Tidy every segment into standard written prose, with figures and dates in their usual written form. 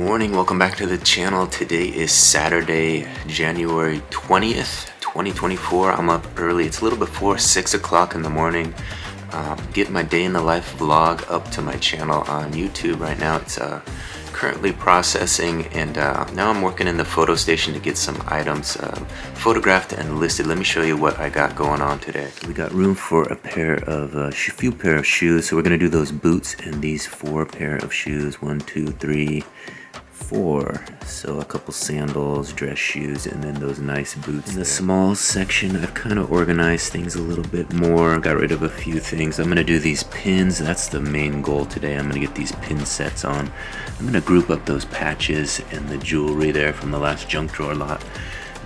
morning, welcome back to the channel. Today is Saturday, January 20th, 2024. I'm up early. It's a little before 6 o'clock in the morning. Getting my day in the life vlog up to my channel on YouTube right now. It's currently processing, and now I'm working in the photo station to get some items photographed and listed. Let me show you what I got going on today. We got room for a few pair of shoes, so we're gonna do those boots and these 4 pair of shoes. 1, 2, 3, 4. So a couple sandals, dress shoes, and then those nice boots. In the small section, I've kind of organized things a little bit more. Got rid of a few things. I'm gonna do these pins. That's the main goal today. I'm gonna get these pin sets on. I'm gonna group up those patches and the jewelry there from the last junk drawer lot.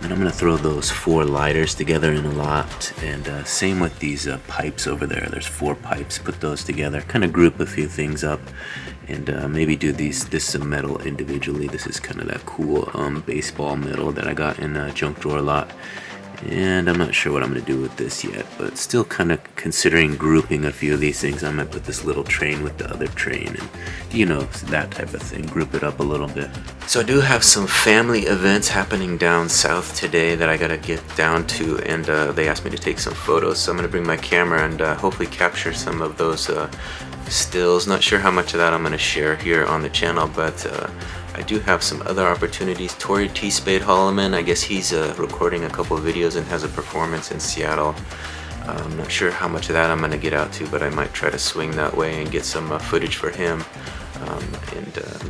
And I'm gonna throw those 4 lighters together in a lot, and same with these pipes over there. There's 4 pipes. Put those together. Kind of group a few things up, and maybe do this metal individually. This is kind of that cool baseball metal that I got in a junk drawer lot. And I'm not sure what I'm going to do with this yet, but still kind of considering grouping a few of these things. I might put this little train with the other train, and you know, that type of thing. Group it up a little bit. So I do have some family events happening down south today that I got to get down to, and they asked me to take some photos, so I'm going to bring my camera and hopefully capture some of those stills. Not sure how much of that I'm going to share here on the channel, but I do have some other opportunities. Tori T. Spade Holloman, I guess he's recording a couple of videos and has a performance in Seattle. I'm not sure how much of that I'm going to get out to, but I might try to swing that way and get some footage for him.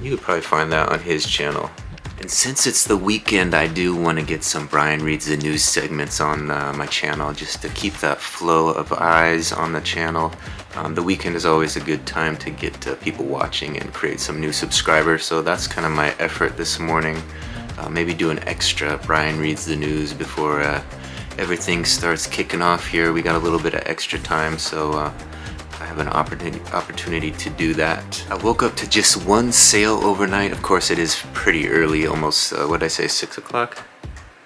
You could probably find that on his channel. And since it's the weekend, I do want to get some Brian Reads the News segments on my channel, just to keep that flow of eyes on the channel. The weekend is always a good time to get people watching and create some new subscribers, so that's kind of my effort this morning. Maybe do an extra Brian Reads the News before everything starts kicking off here. We got a little bit of extra time, so I have an opportunity to do that. I woke up to just 1 sale overnight. Of course, it is pretty early, almost, what did I say, 6 o'clock?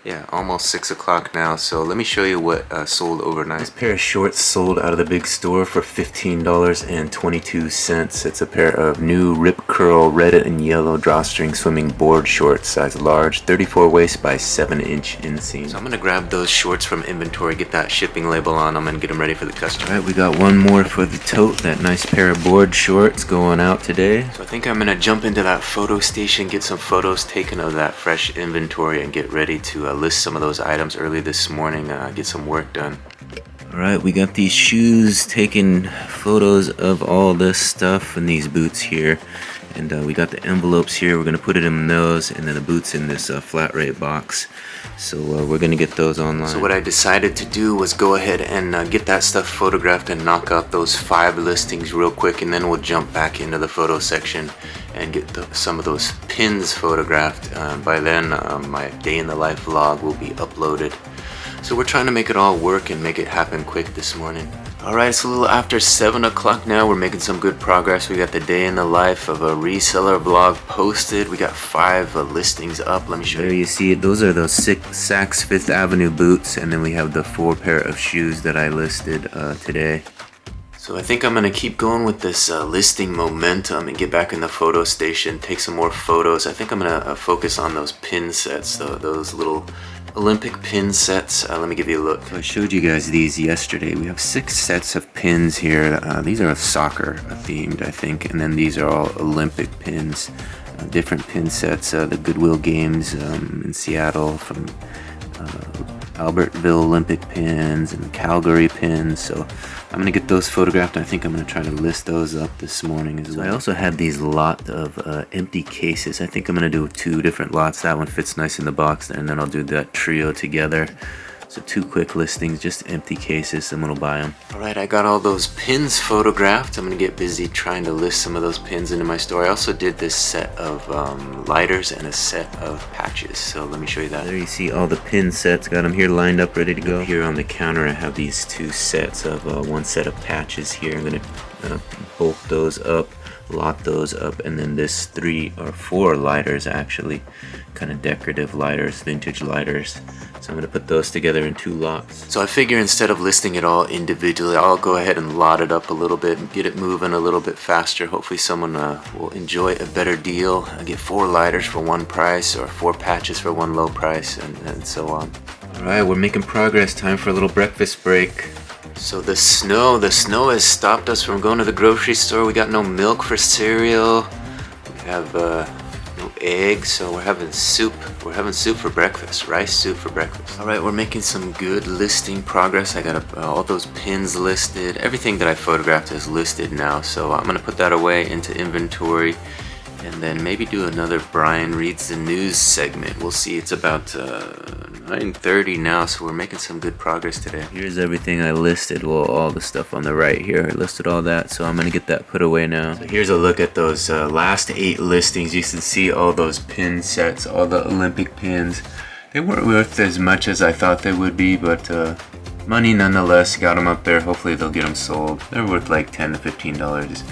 Yeah, almost 6 o'clock now, so let me show you what sold overnight. This pair of shorts sold out of the big store for $15.22. It's a pair of new Rip Curl red and yellow drawstring swimming board shorts, size large, 34 waist by 7-inch inseam. So I'm gonna grab those shorts from inventory, get that shipping label on them, and get them ready for the customer. Alright, we got one more for the tote, that nice pair of board shorts going out today. So I think I'm gonna jump into that photo station, get some photos taken of that fresh inventory, and get ready to list some of those items early this morning, get some work done. Alright, we got these shoes, taking photos of all this stuff and these boots here, and we got the envelopes here. We're gonna put it in those, and then the boots in this flat rate box. So we're gonna get those online. So what I decided to do was go ahead and get that stuff photographed and knock out those 5 listings real quick, and then we'll jump back into the photo section and get some of those pins photographed. By then, my day in the life vlog will be uploaded. So we're trying to make it all work and make it happen quick this morning. Alright, it's a little after 7 o'clock now. We're making some good progress. We got the day in the life of a reseller vlog posted. We got 5 listings up. Let me show you. There you see it. Those are those Saks Fifth Avenue boots, and then we have the 4 pair of shoes that I listed today. So I think I'm going to keep going with this listing momentum and get back in the photo station, take some more photos. I think I'm going to focus on those pin sets, those little Olympic pin sets. Let me give you a look. So I showed you guys these yesterday. We have 6 sets of pins here. These are soccer themed, I think, and then these are all Olympic pins, different pin sets. The Goodwill Games in Seattle, from Albertville Olympic pins and Calgary pins. So I'm gonna get those photographed. I think I'm gonna try to list those up this morning as well. I also had these lot of empty cases. I think I'm gonna do 2 different lots. That one fits nice in the box, and then I'll do that trio together. So 2 quick listings, just empty cases. Someone will buy them. Alright, I got all those pins photographed. I'm gonna get busy trying to list some of those pins into my store. I also did this set of lighters and a set of patches. So let me show you that. There you see all the pin sets. Got them here lined up, ready to go. Here on the counter I have these 2 sets of 1 set of patches here. I'm gonna bulk those up, lot those up, and then this 3 or 4 lighters, actually, kind of decorative lighters, vintage lighters. So I'm going to put those together in 2 lots. So I figure instead of listing it all individually, I'll go ahead and lot it up a little bit and get it moving a little bit faster. Hopefully someone will enjoy a better deal. I get 4 lighters for 1 price, or 4 patches for 1 low price, and so on. Alright, we're making progress. Time for a little breakfast break. So the snow has stopped us from going to the grocery store. We got no milk for cereal. We have no eggs, so we're having soup. We're having soup for breakfast, rice soup for breakfast. All right, we're making some good listing progress. I got all those pins listed. Everything that I photographed is listed now, so I'm gonna put that away into inventory, and then maybe do another Brian Reads the News segment. We'll see. It's about 9:30 now, so we're making some good progress today. Here's everything I listed. Well, all the stuff on the right here, I listed all that, so I'm gonna get that put away now. So here's a look at those last 8 listings. You can see all those pin sets, all the Olympic pins. They weren't worth as much as I thought they would be, but money nonetheless. Got them up there. Hopefully they'll get them sold. They're worth like $10 to $15.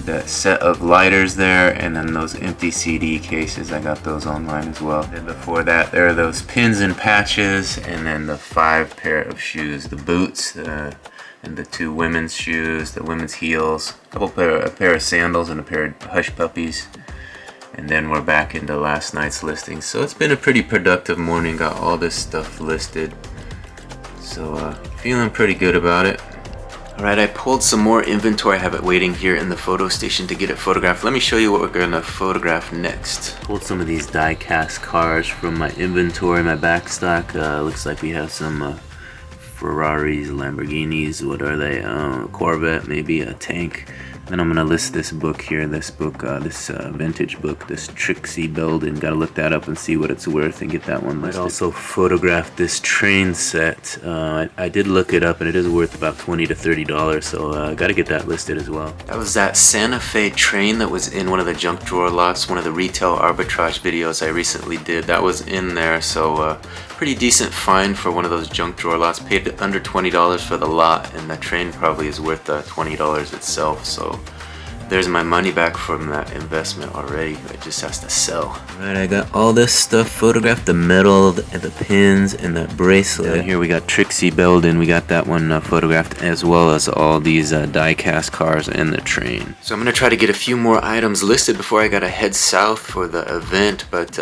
That set of lighters there, and then those empty CD cases, I got those online as well. And before that, there are those pins and patches, and then the 5 pair of shoes, the boots, and the 2 women's shoes, the women's heels, a pair of sandals, and a pair of hush puppies. And then we're back into last night's listing. So it's been a pretty productive morning. Got all this stuff listed, so feeling pretty good about it. Alright, I pulled some more inventory. I have it waiting here in the photo station to get it photographed. Let me show you what we're going to photograph next. Pulled some of these die-cast cars from my inventory, my back stock. Looks like we have some Ferraris, Lamborghinis, what are they? Corvette, maybe a tank. Then I'm gonna list this book here, this vintage book, this Trixie Belden. Gotta look that up and see what it's worth and get that one listed. I also photographed this train set. I did look it up and it is worth about $20 to $30, so gotta get that listed as well. That was that Santa Fe train that was in one of the junk drawer lots, one of the retail arbitrage videos I recently did. That was in there, so pretty decent find for one of those junk drawer lots. Paid under $20 for the lot, and the train probably is worth $20 itself, so there's my money back from that investment already. It just has to sell. Alright, I got all this stuff photographed, the medal and the pins and that bracelet. And here we got Trixie Belden. We got that one photographed, as well as all these die-cast cars and the train. So I'm going to try to get a few more items listed before I got to head south for the event, but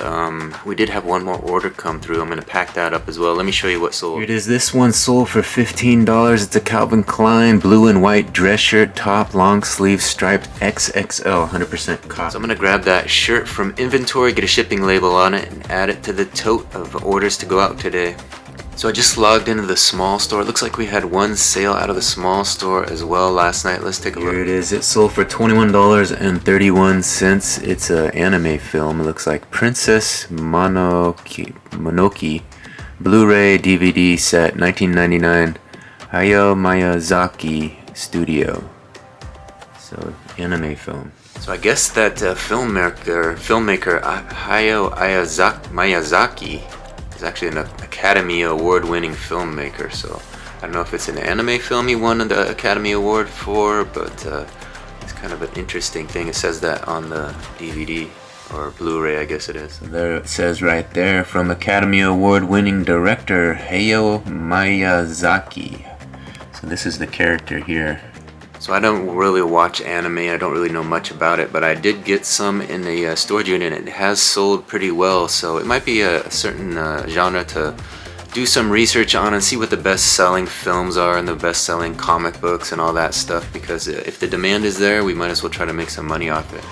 we did have one more order come through. I'm going to pack that up as well. Let me show you what sold. Here it is. This one sold for $15. It's a Calvin Klein blue and white dress shirt, top, long sleeve, striped, XXL, 100% cotton. So I'm gonna grab that shirt from inventory, get a shipping label on it, and add it to the tote of orders to go out today. So I just logged into the small store. It looks like we had one sale out of the small store as well last night. Let's take a look. Here it is. It sold for $21.31. It's an anime film. It looks like Princess Mononoke Blu-ray DVD set, 1999, Hayao Miyazaki Studio. So anime film. So I guess that filmmaker Hayao Miyazaki is actually an Academy Award-winning filmmaker. So I don't know if it's an anime film he won the Academy Award for, but it's kind of an interesting thing. It says that on the DVD or Blu-ray, I guess it is. So there it says right there, from Academy Award-winning director Hayao Miyazaki. So this is the character here. So I don't really watch anime, I don't really know much about it, but I did get some in a storage unit and it has sold pretty well, so it might be a certain genre to do some research on and see what the best-selling films are and the best-selling comic books and all that stuff, because if the demand is there, we might as well try to make some money off it.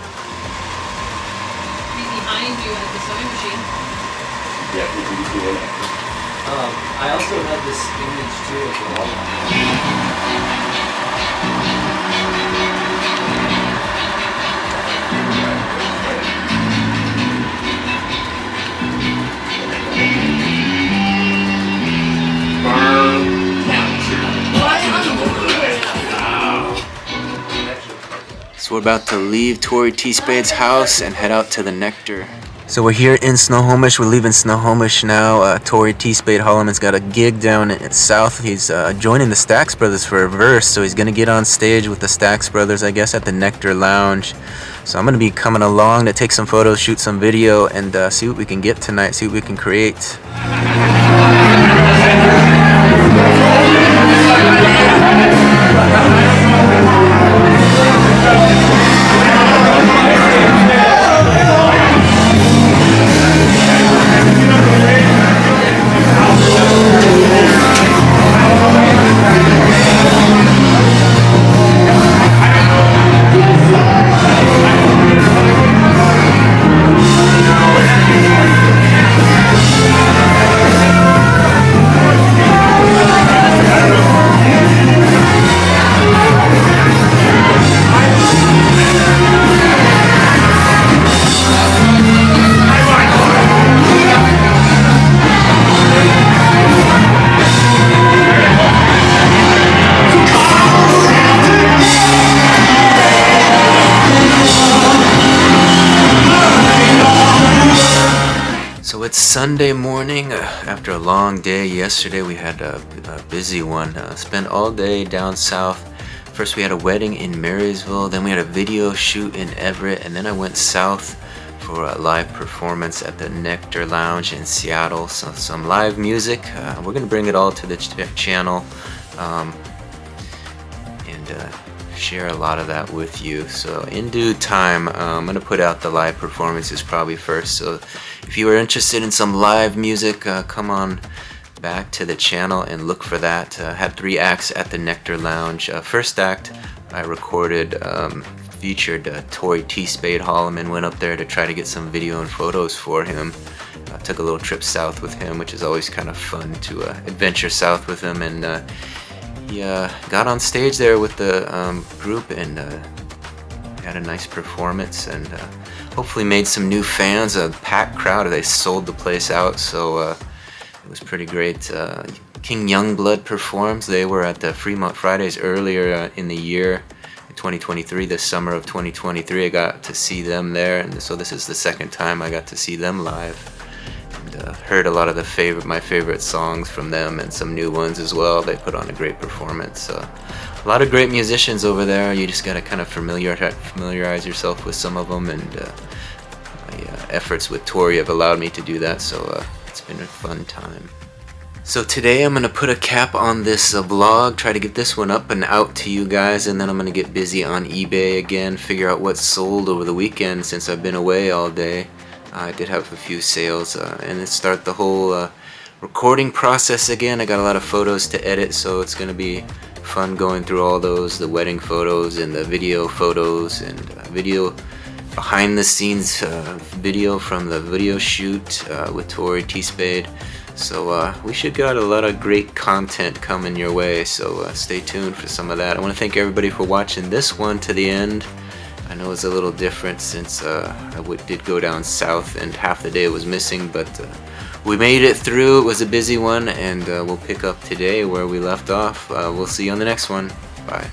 Behind you at the sewing machine. Yeah, we can do it. I also had this image too of the wall. So we're about to leave Tori T. Spade's house and head out to the Nectar. So we're here in Snohomish. We're leaving Snohomish now. Tori T. Spade Holloman's got a gig down in south. He's joining the Stax Brothers for a verse, so he's gonna get on stage with the Stax Brothers, I guess, at the Nectar Lounge. So I'm gonna be coming along to take some photos, shoot some video, and see what we can get tonight, see what we can create. So it's Sunday morning after a long day. Yesterday we had a busy one. Spent all day down south. First we had a wedding in Marysville, then we had a video shoot in Everett, and then I went south for a live performance at the Nectar Lounge in Seattle. So some live music. We're going to bring it all to the channel and share a lot of that with you. So in due time, I'm going to put out the live performances probably first. So if you are interested in some live music, come on back to the channel and look for that. Had 3 acts at the Nectar Lounge. First act I recorded featured Tori T. Spade Holloman. Went up there to try to get some video and photos for him. Took a little trip south with him, which is always kind of fun to adventure south with him. And he got on stage there with the group and had a nice performance, and hopefully made some new fans. A packed crowd. They sold the place out, so it was pretty great. King Youngblood performs. They were at the Fremont Fridays earlier in the year, 2023, the summer of 2023. I got to see them there, and so this is the second time I got to see them live. And heard a lot of my favorite songs from them, and some new ones as well. They put on a great performance. A lot of great musicians over there. You just gotta kind of familiarize yourself with some of them, and my efforts with Tori have allowed me to do that. So it's been a fun time. So today I'm going to put a cap on this vlog, try to get this one up and out to you guys, and then I'm going to get busy on eBay again, figure out what's sold over the weekend since I've been away all day. I did have a few sales, and then start the whole recording process again. I got a lot of photos to edit, so it's going to be fun going through all those, the wedding photos and the video photos, and video behind the scenes video from the video shoot with Tori T. Spade. So we should got a lot of great content coming your way, so stay tuned for some of that. I want to thank everybody for watching this one to the end. I know it's a little different since I did go down south and half the day was missing, but we made it through. It was a busy one, and we'll pick up today where we left off. We'll see you on the next one. Bye.